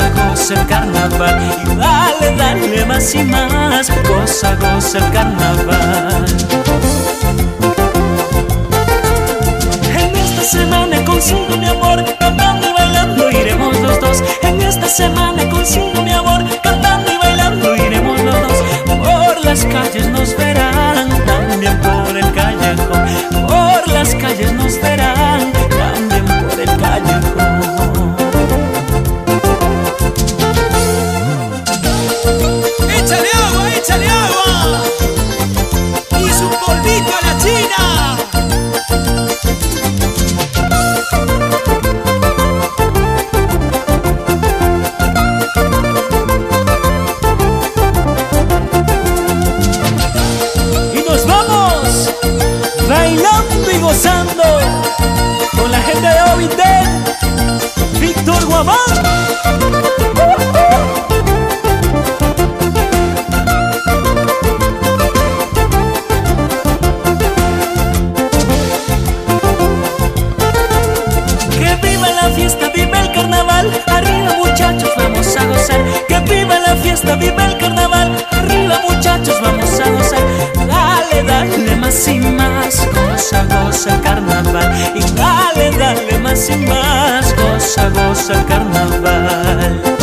goza el carnaval. Y dale, dale más y más, goza, goza el carnaval. En esta semana consigo mi amor, cantando y bailando iremos los dos. En esta semana consigo mi amor, cantando y bailando iremos los dos. Por las calles nos verán, también por el callejón. Por las calles nos verán, también por el callejón. ¡Échale agua, échale agua! ¡Hizo un polvito a la china! Bailando y gozando con la gente de Ovitel, Víctor Guamán. Que viva la fiesta, viva el carnaval, arriba muchachos, vamos a gozar. Que viva la fiesta, viva el carnaval, arriba muchachos, vamos a gozar. Dale, dale más y más, goza, goza el carnaval. Y dale, dale más y más, goza, goza el carnaval.